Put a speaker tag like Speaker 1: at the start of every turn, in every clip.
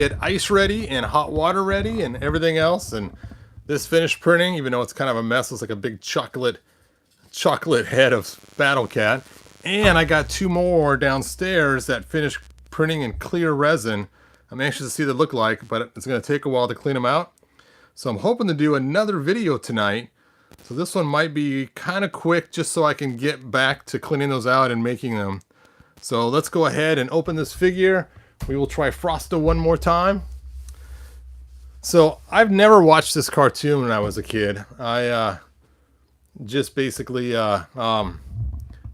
Speaker 1: get ice ready and hot water ready and everything else. And this finished printing, even though it's kind of a mess, looks like a big chocolate head of Battle Cat. And I got two more downstairs that finished printing in clear resin. I'm anxious to see what they look like, but it's going to take a while to clean them out. So I'm hoping to do another video tonight. So this one might be kind of quick just so I can get back to cleaning those out and making them. So let's go ahead and open this figure. We will try Frosta one more time. So I've never watched this cartoon when I was a kid. I just basically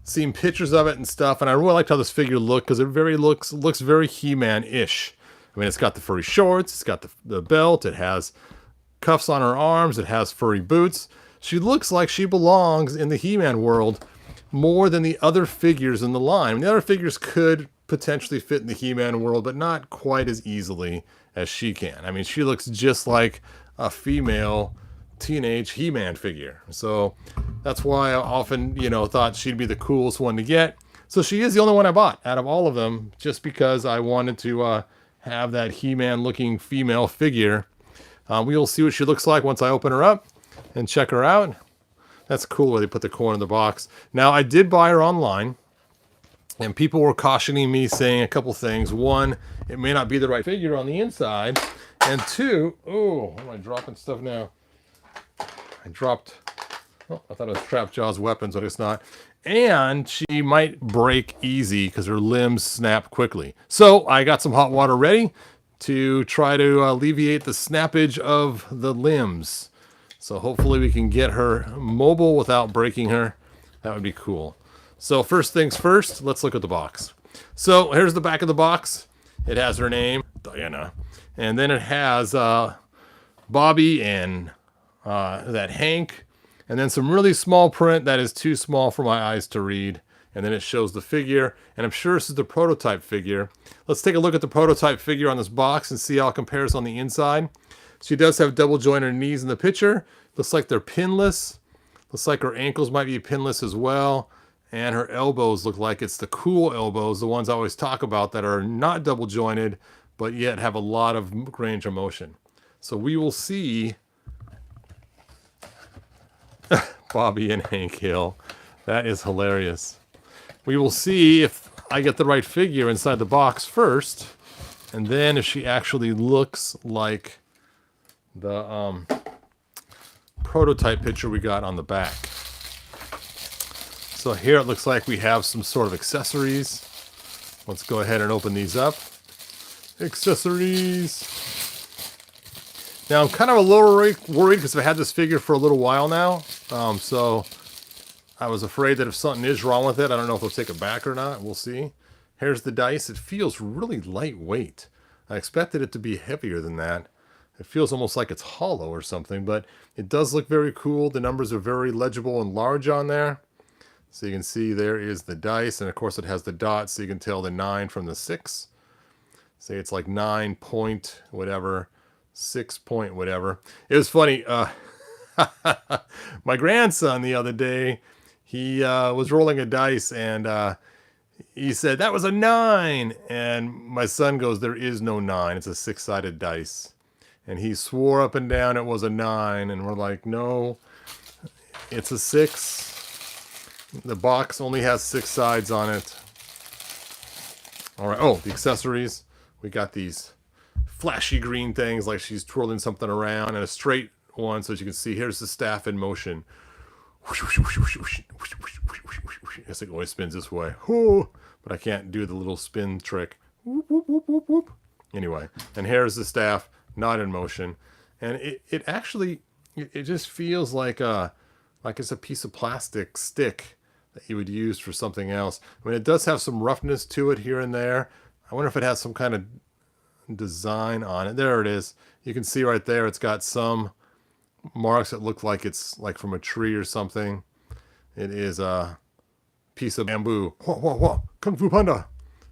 Speaker 1: seen pictures of it and stuff, and I really liked how this figure looked because it looks very He-Man-ish. I mean, it's got the furry shorts, it's got the belt, it has cuffs on her arms, it has furry boots. She looks like she belongs in the He-Man world more than the other figures in the line. I mean, the other figures could potentially fit in the He-Man world, but not quite as easily as she can. I mean, she looks just like a female teenage He-Man figure. So that's why I often, thought she'd be the coolest one to get. So she is the only one I bought out of all of them, just because I wanted to have that He-Man looking female figure. We will see what she looks like once I open her up and check her out. That's cool where they put the coin in the box. Now, I did buy her online, and people were cautioning me, saying a couple things. One, it may not be the right figure on the inside. And two, oh, am I dropping stuff now? I dropped, oh, I thought it was Trap Jaw's weapons, but it's not. And she might break easy because her limbs snap quickly. So I got some hot water ready to try to alleviate the snappage of the limbs. So hopefully we can get her mobile without breaking her. That would be cool. So first things first, let's look at the box. So here's the back of the box. It has her name, Diana. And then it has Bobby and that Hank. And then some really small print that is too small for my eyes to read. And then it shows the figure. And I'm sure this is the prototype figure. Let's take a look at the prototype figure on this box and see how it compares on the inside. She does have double jointed knees in the picture. Looks like they're pinless. Looks like her ankles might be pinless as well. And her elbows look like it's the cool elbows, the ones I always talk about that are not double jointed, but yet have a lot of range of motion. So we will see Bobby and Hank Hill. That is hilarious. We will see if I get the right figure inside the box first, and then if she actually looks like the prototype picture we got on the back. So here it looks like we have some sort of accessories. Let's go ahead and open these up. Accessories. Now I'm kind of a little worried because I've had this figure for a little while now. So I was afraid that if something is wrong with it, I don't know if they'll take it back or not. We'll see. Here's the dice. It feels really lightweight. I expected it to be heavier than that. It feels almost like it's hollow or something, but it does look very cool. The numbers are very legible and large on there. So you can see there is the dice, and of course it has the dots, so you can tell the 9 from the 6. Say it's like 9 point whatever, 6 point whatever. It was funny. My grandson the other day, he was rolling a dice, and he said, "That was a 9." And my son goes, "There is no 9. It's a 6-sided dice." And he swore up and down it was a 9. And we're like, no, it's a 6. The box only has 6 sides on it. All right. Oh, the accessories. We got these flashy green things like she's twirling something around, and a straight one. So as you can see, here's the staff in motion. Yes, it always spins this way. But I can't do the little spin trick. Anyway, and here's the staff. Not in motion, and it actually just feels like it's a piece of plastic stick that you would use for something else. I mean, it does have some roughness to it here and there. I wonder if it has some kind of design on it. There it is. You can see right there. It's got some marks that look like it's like from a tree or something. It is a piece of bamboo. Whoa, whoa, whoa! Kung Fu Panda.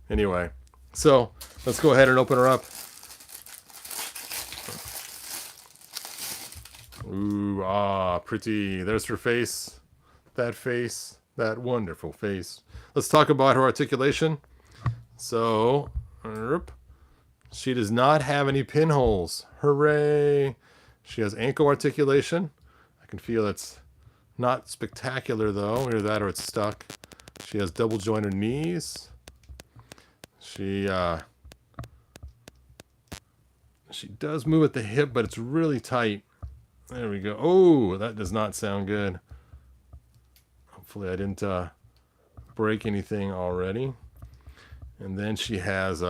Speaker 1: Anyway, so let's go ahead and open her up. Ooh, pretty. There's her face. That wonderful face. Let's talk about her articulation. So, She does not have any pinholes. Hooray! She has ankle articulation. I can feel it's not spectacular though. Either that or it's stuck. She has double jointed knees. She does move at the hip, but it's really tight. There we go. Oh, that does not sound good. Hopefully I didn't break anything already. And then she has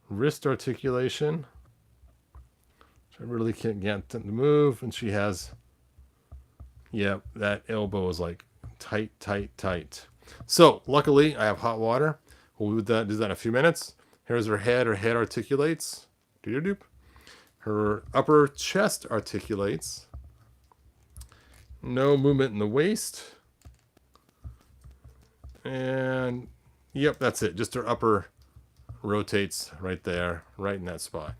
Speaker 1: wrist articulation. I really can't get them to move. And she has, yeah, that elbow is like tight, tight, tight. So luckily I have hot water. We'll do that in a few minutes. Here's her head. Her head articulates. Doop. Her upper chest articulates. No movement in the waist. And yep, that's it. Just her upper rotates right there, right in that spot.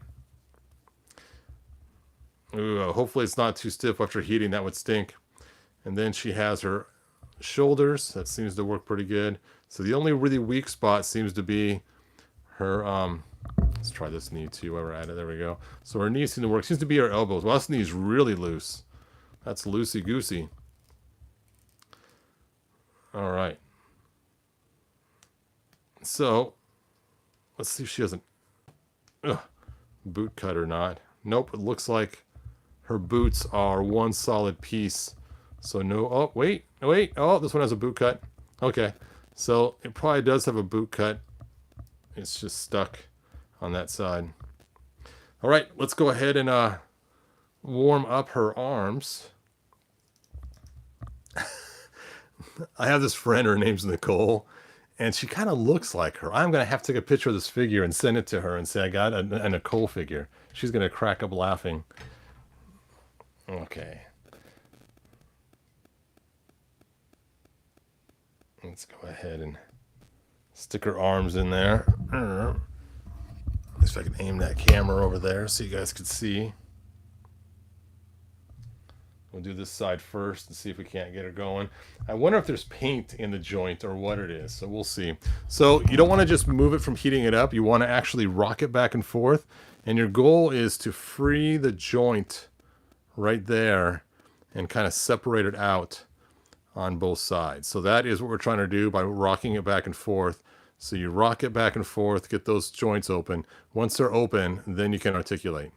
Speaker 1: Ooh, hopefully it's not too stiff after heating. That would stink. And then she has her shoulders. That seems to work pretty good. So the only really weak spot seems to be her, let's try this knee too while we're at it. There we go. So her knees seem to work. Seems to be her elbows. Well, this knee's really loose. That's loosey-goosey. All right. So let's see if she has a boot cut or not. Nope, it looks like her boots are one solid piece. So no, oh, wait. Oh, this one has a boot cut. Okay, so it probably does have a boot cut. It's just stuck on that side. All right, let's go ahead and warm up her arms. I have this friend, her name's Nicole, and she kind of looks like her. I'm going to have to take a picture of this figure and send it to her and say I got a Nicole figure. She's going to crack up laughing. Okay. Let's go ahead and stick her arms in there. See if I can aim that camera over there so you guys can see. We'll do this side first and see if we can't get her going. I wonder if there's paint in the joint or what it is, so we'll see. So you don't want to just move it from heating it up. You want to actually rock it back and forth, and your goal is to free the joint right there and kind of separate it out on both sides. So that is what we're trying to do by rocking it back and forth. So you rock it back and forth, get those joints open. Once they're open, then you can articulate.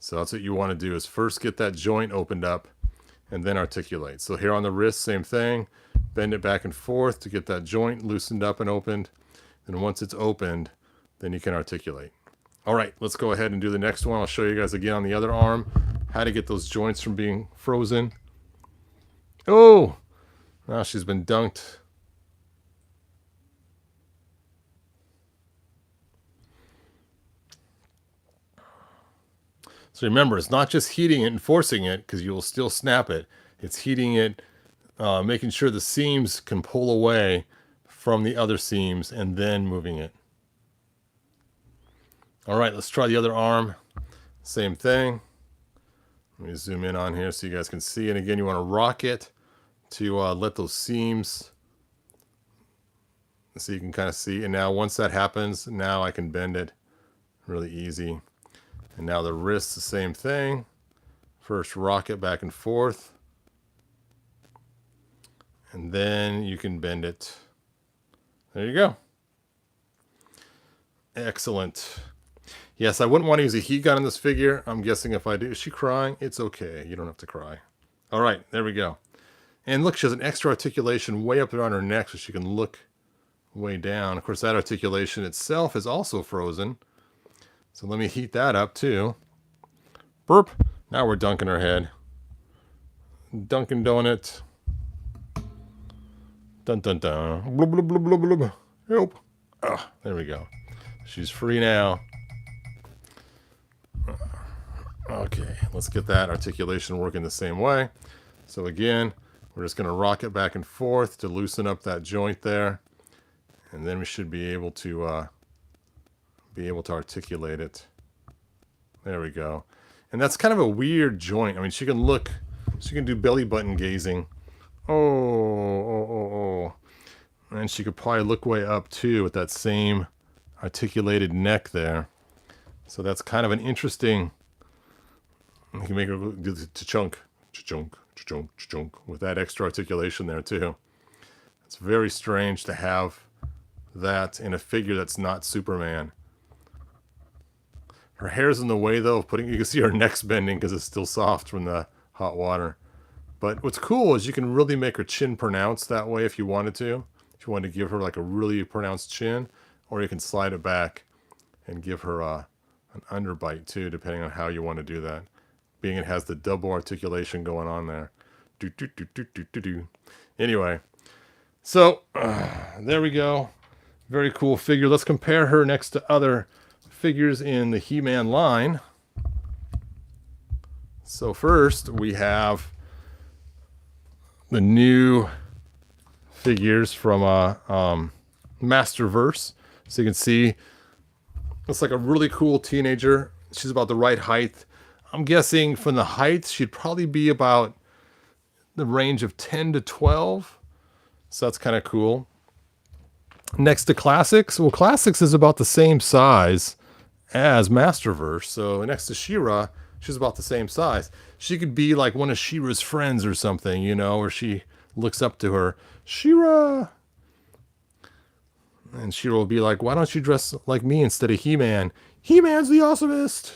Speaker 1: So that's what you want to do, is first get that joint opened up and then articulate. So here on the wrist, same thing. Bend it back and forth to get that joint loosened up and opened. Then once it's opened, then you can articulate. All right, let's go ahead and do the next one. I'll show you guys again on the other arm how to get those joints from being frozen. Oh, now she's been dunked. So remember, it's not just heating it and forcing it, because you will still snap it. It's heating it, making sure the seams can pull away from the other seams, and then moving it. All right, let's try the other arm. Same thing. Let me zoom in on here so you guys can see. And again, you want to rock it to let those seams, so you can kind of see. And now once that happens, now I can bend it really easy. And now the wrist, the same thing. First rock it back and forth. And then you can bend it. There you go. Excellent. Yes, I wouldn't want to use a heat gun on this figure. I'm guessing if I do. Is she crying? It's okay. You don't have to cry. All right, there we go. And look, she has an extra articulation way up there on her neck so she can look way down. Of course, that articulation itself is also frozen. So let me heat that up too. Burp. Now we're dunking her head. Dunkin' Donut. Dun dun dun. Blub blub blub blub blub. Help. Ah, there we go. She's free now. Okay, let's get that articulation working the same way. So again, we're just going to rock it back and forth to loosen up that joint there. And then we should be able to articulate it. There we go. And that's kind of a weird joint. I mean, she can do belly button gazing. Oh. And she could probably look way up too with that same articulated neck there. So that's kind of an interesting. You can make her do the cha-chunk, cha-chunk, cha-chunk, cha-chunk with that extra articulation there too. It's very strange to have that in a figure that's not Superman. Her hair's in the way though of putting. You can see her neck's bending because it's still soft from the hot water. But what's cool is you can really make her chin pronounced that way if you wanted to. If you wanted to give her like a really pronounced chin, or you can slide it back and give her an underbite too, depending on how you want to do that. Being it has the double articulation going on there. Do, do, do, do, do, do, do. Anyway, so there we go. Very cool figure. Let's compare her next to other figures in the He-Man line. So first we have the new figures from Masterverse. So you can see it's like a really cool teenager. She's about the right height. I'm guessing from the height she'd probably be about the range of 10 to 12. So that's kind of cool. Next to Classics. Well, Classics is about the same size as Masterverse. So next to She-Ra, she's about the same size. She could be like one of She-Ra's friends or something, you know, where she looks up to her. She-Ra! And She-Ra will be like, why don't you dress like me instead of He-Man? He-Man's the awesomest!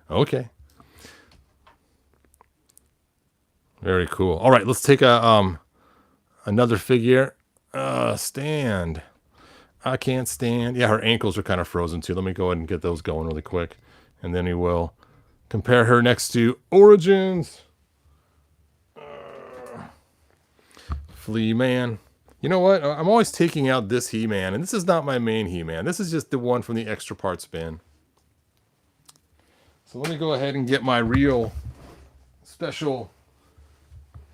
Speaker 1: Okay. Very cool. All right, let's take another figure. Stand. I can't stand. Yeah, her ankles are kind of frozen too. Let me go ahead and get those going really quick. And then we will compare her next to Origins. Flea Man. You know what? I'm always taking out this He-Man. And this is not my main He-Man. This is just the one from the extra parts bin. So let me go ahead and get my real special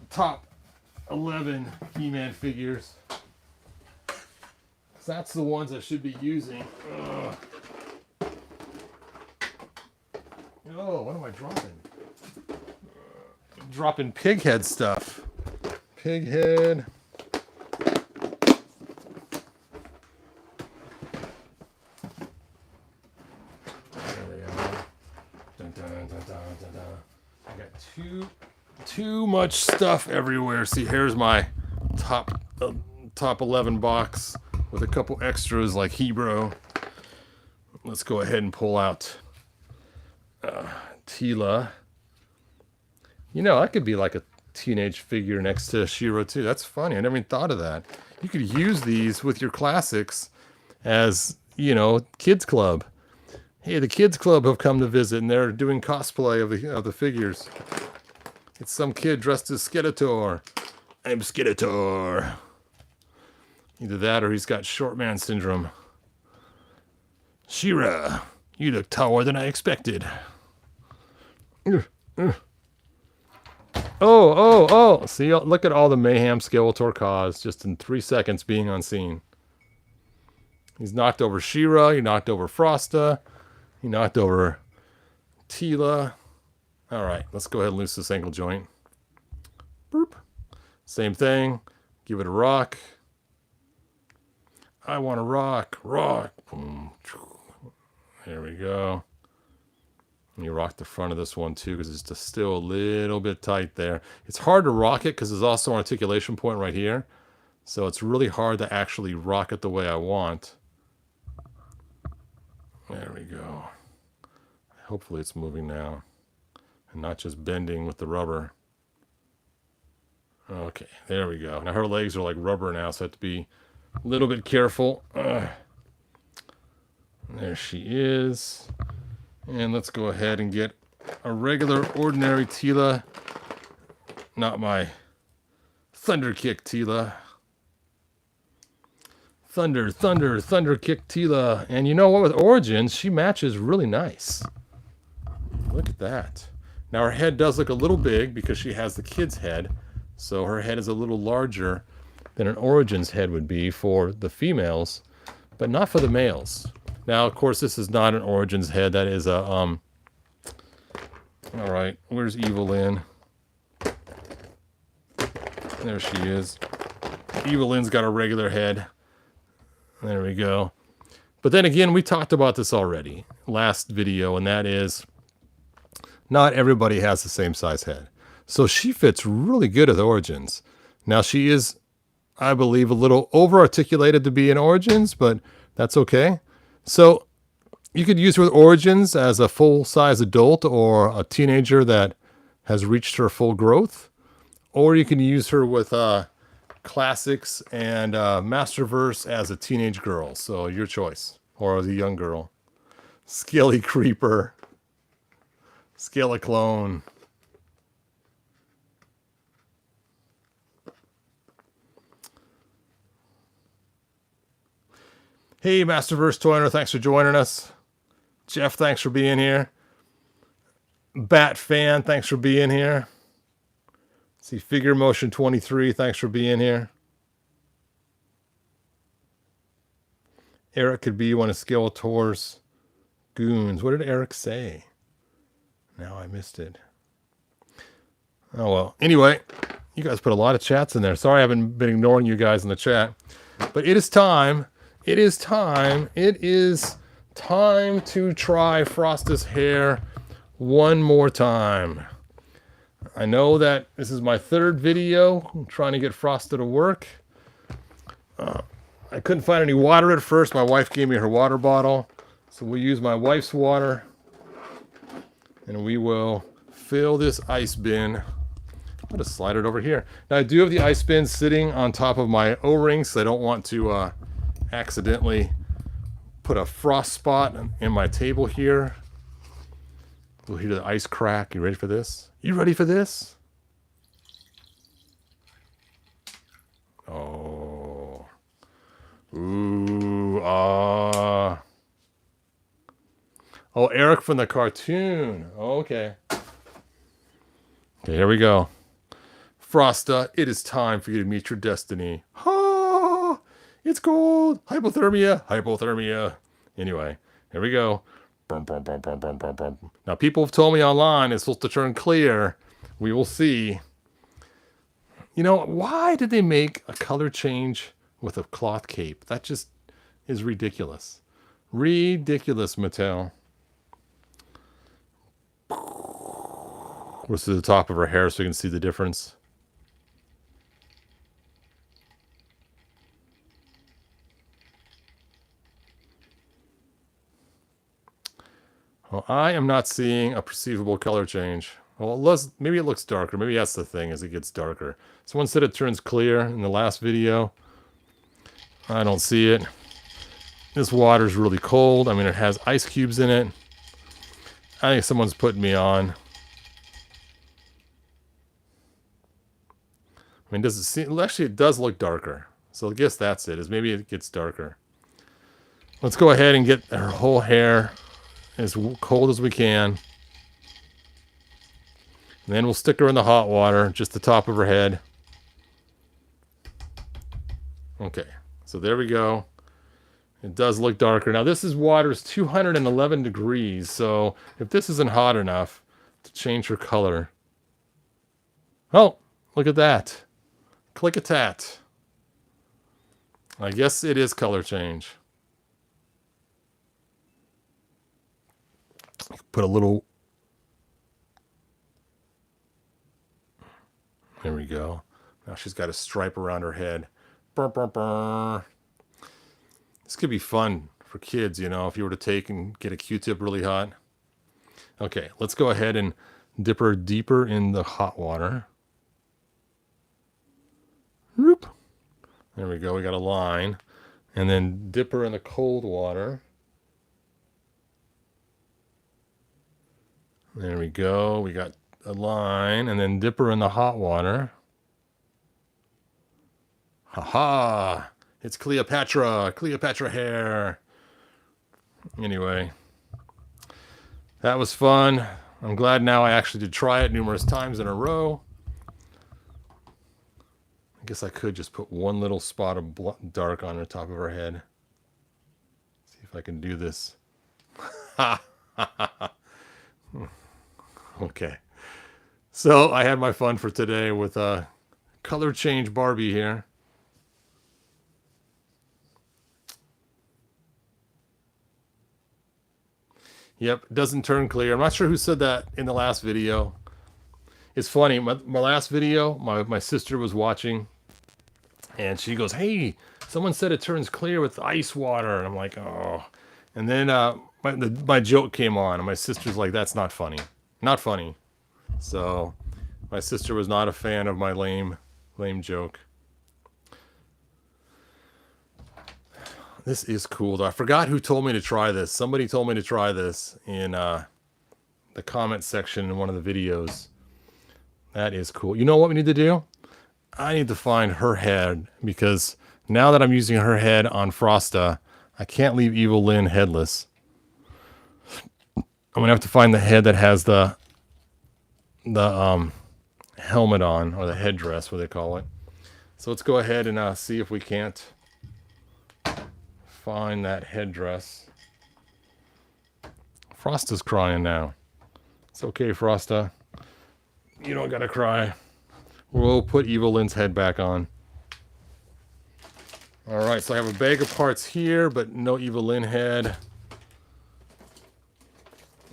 Speaker 1: top 11 He-Man figures. That's the ones I should be using. Ugh. Oh, what am I dropping? I'm dropping pig head stuff. Pig head. There we go. Dun, dun, dun, dun, dun, dun. I got too much stuff everywhere. See, here's my top 11 box with a couple extras like Hebrew. Let's go ahead and pull out Teela. You know, that could be like a teenage figure next to She-Ra too. That's funny. I never even thought of that. You could use these with your classics as, you know, kids club. Hey, the kids club have come to visit and they're doing cosplay of the figures. It's some kid dressed as Skeletor. I'm Skeletor. Either that or he's got short man syndrome. She-Ra, you look taller than I expected. Oh. See, look at all the mayhem Skeletor caused just in 3 seconds being on scene. He's knocked over She-Ra, he knocked over Frosta, he knocked over Teela. Alright, let's go ahead and loose this ankle joint. Boop. Same thing. Give it a rock. I want to rock. Boom. There we go. And you rock the front of this one too because it's just still a little bit tight there. It's hard to rock it because there's also an articulation point right here. So it's really hard to actually rock it the way I want. There we go. Hopefully it's moving now and not just bending with the rubber. Okay, there we go. Now her legs are like rubber now, so I have to be a little bit careful. There she is. And let's go ahead and get a regular, ordinary Teela. Not my Thunder Kick Teela. Thunder Kick Teela. And you know what? With Origins, she matches really nice. Look at that. Now her head does look a little big because she has the kid's head. So her head is a little larger than an Origins head would be for the females, but not for the males. Now, of course, this is not an Origins head. That is a, all right, where's Evelyn? There she is. Evelyn's got a regular head. There we go. But then again, we talked about this already last video, and that is not everybody has the same size head. So she fits really good at Origins. Now she is, I believe, a little over-articulated to be in Origins, but that's okay. So you could use her with Origins as a full-size adult or a teenager that has reached her full growth. Or you can use her with Classics and Masterverse as a teenage girl. So your choice. Or as a young girl. Scaly Creeper. Scaliclone. Hey, Masterverse Toyner, thanks for joining us. Jeff, thanks for being here. Bat Fan, thanks for being here. See, Figure Motion 23, thanks for being here. Eric could be one of Skeletor's goons. What did Eric say? Now I missed it. Oh, well. Anyway, you guys put a lot of chats in there. Sorry I haven't been ignoring you guys in the chat. But it is time. It is time. It is time to try Frosta's hair one more time. I know that this is my third video. I'm trying to get Frosta to work. I couldn't find any water at first. My wife gave me her water bottle. So we'll use my wife's water. And we will fill this ice bin. I'm going to slide it over here. Now I do have the ice bin sitting on top of my O-rings. So I don't want to accidentally put a frost spot in my table here. We'll hear the ice crack. You ready for this? You ready for this? Oh. Ooh, ah. Oh, Eric from the cartoon. Okay. Okay, here we go. Frosta, it is time for you to meet your destiny. Ha! It's cold. Hypothermia. Hypothermia. Anyway, here we go. Now, people have told me online it's supposed to turn clear. We will see. You know, why did they make a color change with a cloth cape? That just is ridiculous. Ridiculous, Mattel. We'll see the top of her hair so you can see the difference. Well, I am not seeing a perceivable color change. Well, maybe it looks darker. Maybe that's the thing, as it gets darker. Someone said it turns clear in the last video. I don't see it. This water's really cold. I mean, it has ice cubes in it. I think someone's putting me on. I mean, does it seem... Actually, it does look darker. So I guess that's it. Is maybe it gets darker. Let's go ahead and get her whole hair as cold as we can. And then we'll stick her in the hot water, just the top of her head. Okay, so there we go. It does look darker. Now this water is 211 degrees, so if this isn't hot enough to change her color. Oh, look at that. Click-a-tat. I guess it is color change. Put a little... There we go. Now she's got a stripe around her head. Burr, burr, burr. This could be fun for kids, you know, if you were to take and get a Q-tip really hot. Okay, let's go ahead and dip her deeper in the hot water. Whoop. There we go, we got a line. And then dip her in the cold water. There we go, we got a line, and then dip her in the hot water. Ha-ha! It's Cleopatra! Cleopatra hair! Anyway. That was fun. I'm glad now I actually did try it numerous times in a row. I guess I could just put one little spot of dark on the top of her head. See if I can do this. Ha! Ha ha ha! Okay. So I had my fun for today with a color change Barbie here. Yep, it doesn't turn clear. I'm not sure who said that in the last video. It's funny, my last video, my sister was watching, and she goes, hey, someone said it turns clear with ice water. And I'm like, oh. And then my joke came on, and my sister's like, that's not funny. Not funny. So my sister was not a fan of my lame joke. This is cool, though. I forgot who told me to try this. Somebody told me to try this in the comment section in one of the videos. That is cool. You know what we need to do? I need to find her head, because now that I'm using her head on Frosta, I can't leave Evil Lynn headless. I'm going to have to find the head that has the helmet on, or the headdress, what they call it. So let's go ahead and see if we can't find that headdress. Frosta's crying now. It's okay, Frosta. You don't gotta cry. We'll put Evil Lynn's head back on. Alright, so I have a bag of parts here, but no Evil Lynn head.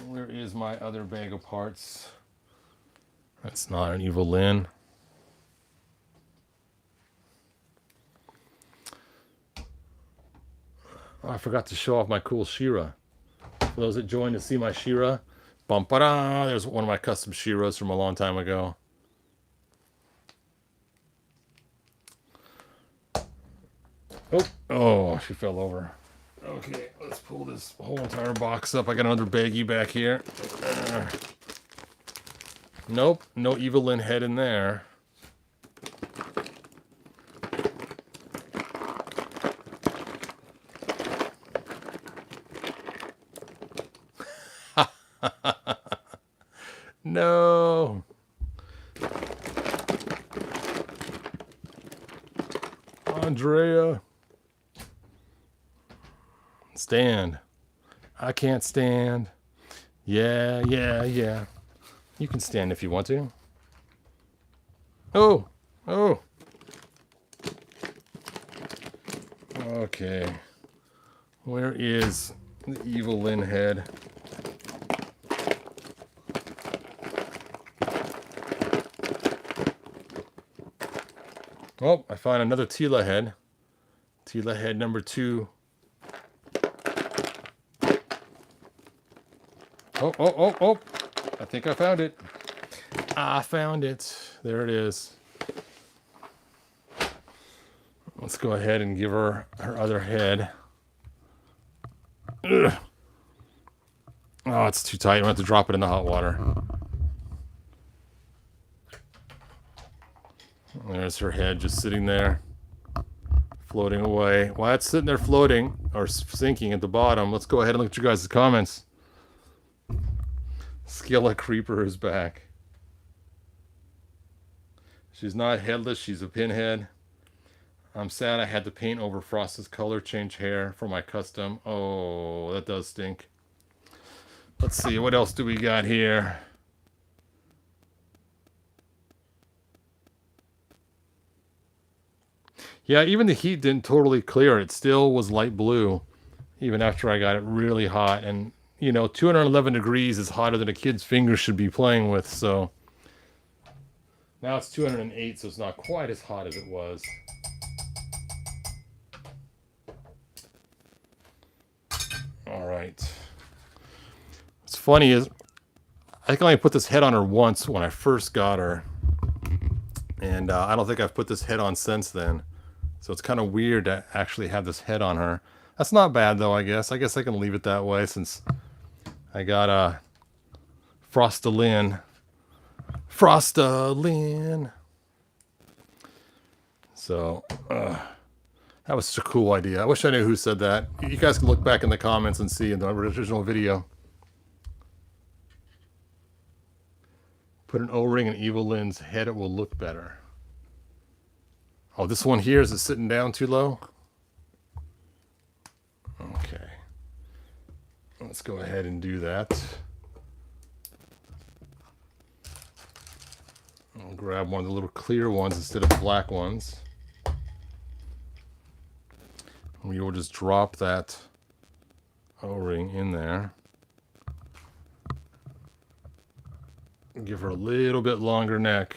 Speaker 1: Where is my other bag of parts? That's not an Evil Lynn. Oh, I forgot to show off my cool She-Ra. For those that joined to see my She-Ra, bum-ba-da, there's one of my custom She-Ras from a long time ago. Oh, she fell over. Okay, let's pull this whole entire box up. I got another baggie back here. Nope, no Evil Lynn head in there. No. Andrea. Stand. I can't stand. Yeah. You can stand if you want to. Oh. Okay. Where is the Evil Lynn head? Oh, I found another Tila head. Tila head number 2. Oh. I think I found it. I found it. There it is. Let's go ahead and give her other head. Ugh. Oh, it's too tight. I'm going to have to drop it in the hot water. There's her head just sitting there, floating away. While it's sitting there floating, or sinking at the bottom, let's go ahead and look at you guys' comments. Skilla Creeper is back. She's not headless, she's a pinhead. I'm sad I had to paint over Frosta's color change hair for my custom. Oh, that does stink. Let's see, what else do we got here? Yeah, even the heat didn't totally clear it. It still was light blue, even after I got it really hot. And, you know, 211 degrees is hotter than a kid's finger should be playing with, so. Now it's 208, so it's not quite as hot as it was. All right. What's funny is, I think I only put this head on her once when I first got her. And I don't think I've put this head on since then. So it's kind of weird to actually have this head on her. That's not bad, though, I guess. I guess I can leave it that way since I got a Frosta Lynn. Frosta Lynn. So, that was such a cool idea. I wish I knew who said that. You guys can look back in the comments and see in the original video. Put an O-ring in Evil Lynn's head, it will look better. Oh, this one here, is it sitting down too low? Okay. Let's go ahead and do that. I'll grab one of the little clear ones instead of black ones. We will just drop that O-ring in there. Give her a little bit longer neck.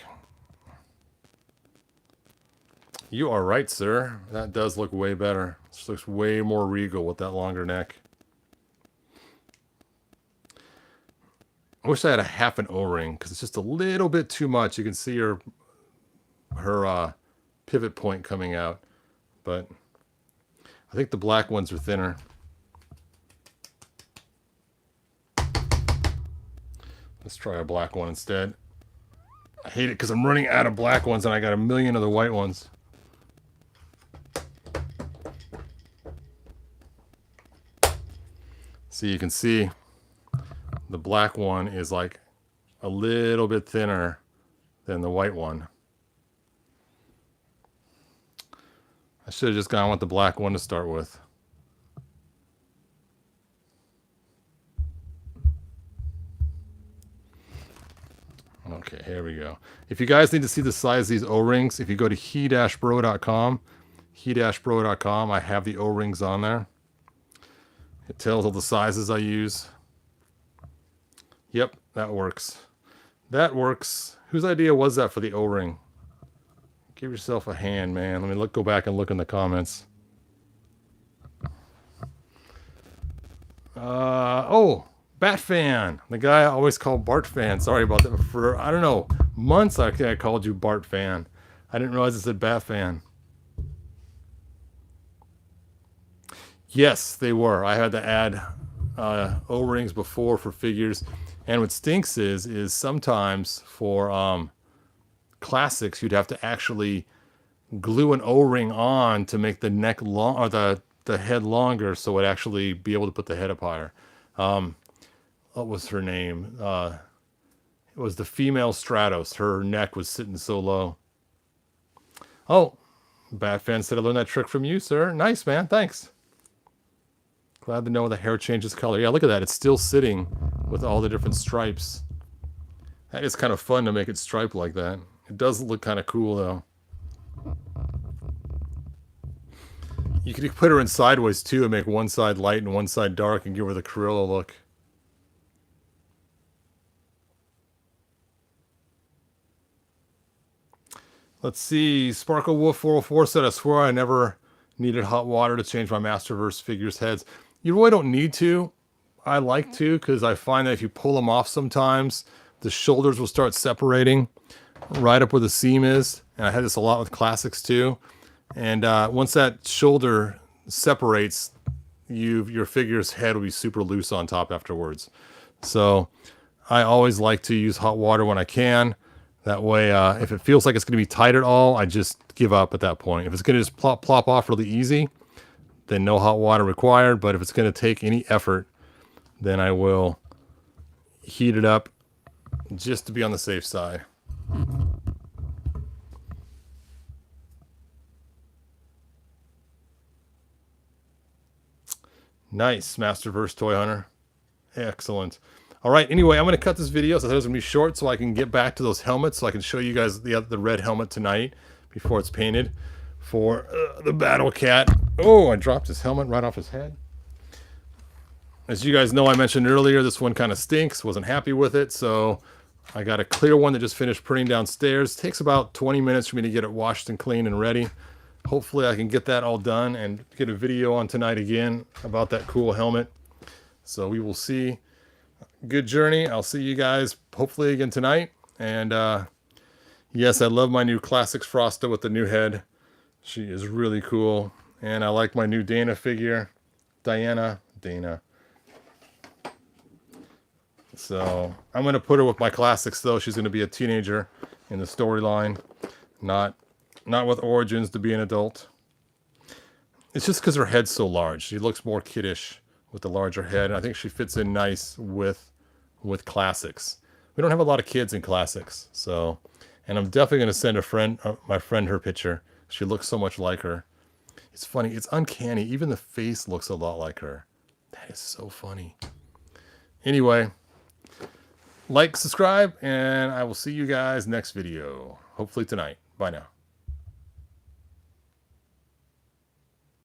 Speaker 1: You are right, sir. That does look way better. This looks way more regal with that longer neck. I wish I had a half an O-ring because it's just a little bit too much. You can see her pivot point coming out, but I think the black ones are thinner. Let's try a black one instead. I hate it because I'm running out of black ones and I got a million of the white ones. So you can see the black one is like a little bit thinner than the white one. I should have just gone with the black one to start with. Okay, here we go. If you guys need to see the size of these O-rings, if you go to he-bro.com, I have the O-rings on there. It tells all the sizes I use. Yep, that works. That works. Whose idea was that for the O-ring? Give yourself a hand, man. Let me go back and look in the comments. Oh, Bat Fan. The guy I always call Bart Fan. Sorry about that. For, I don't know, months I called you Bart Fan. I didn't realize it said Bat Fan. Yes, they were. I had to add O-rings before for figures. And what stinks is sometimes for classics, you'd have to actually glue an O-ring on to make the neck long, or the head longer, so it actually be able to put the head up higher. What was her name? It was the female Stratos. Her neck was sitting so low. Oh, Batfan said I learned that trick from you, sir. Nice, man. Thanks. Glad to know the hair changes color. Yeah, look at that. It's still sitting with all the different stripes. That is kind of fun to make it striped like that. It does look kind of cool, though. You could put her in sideways, too, and make one side light and one side dark and give her the Cruella look. Let's see. Sparkle Wolf 404 said, I swear I never needed hot water to change my Masterverse figures' heads. You really don't need to. I like to, because I find that if you pull them off sometimes, the shoulders will start separating right up where the seam is. And I had this a lot with classics too. And once that shoulder separates, your figure's head will be super loose on top afterwards. So I always like to use hot water when I can. That way, if it feels like it's going to be tight at all, I just give up at that point. If it's going to just plop off really easy, then no hot water required. But if it's going to take any effort, then I will heat it up just to be on the safe side. Nice, Masterverse Toy Hunter. Excellent. All right, anyway, I'm going to cut this video. So I thought it was going to be short so I can get back to those helmets, so I can show you guys the red helmet tonight before it's painted for the Battle Cat. Oh, I dropped his helmet right off his head. As you guys know, I mentioned earlier, this one kind of stinks. Wasn't happy with it, so I got a clear one that just finished printing downstairs. Takes about 20 minutes for me to get it washed and clean and ready. Hopefully I can get that all done and get a video on tonight again about that cool helmet. So we will see. Good journey. I'll see you guys hopefully again tonight. And yes, I love my new Classics Frosta with the new head. She is really cool. And I like my new Dana figure. Dana. So I'm going to put her with my classics, though. She's going to be a teenager in the storyline, not with origins to be an adult. It's just because her head's so large. She looks more kiddish with the larger head, and I think she fits in nice with classics. We don't have a lot of kids in classics, so. And I'm definitely going to send my friend her picture. She looks so much like her. It's funny. It's uncanny. Even the face looks a lot like her. That is so funny. Anyway, like, subscribe, and I will see you guys next video. Hopefully tonight. Bye now.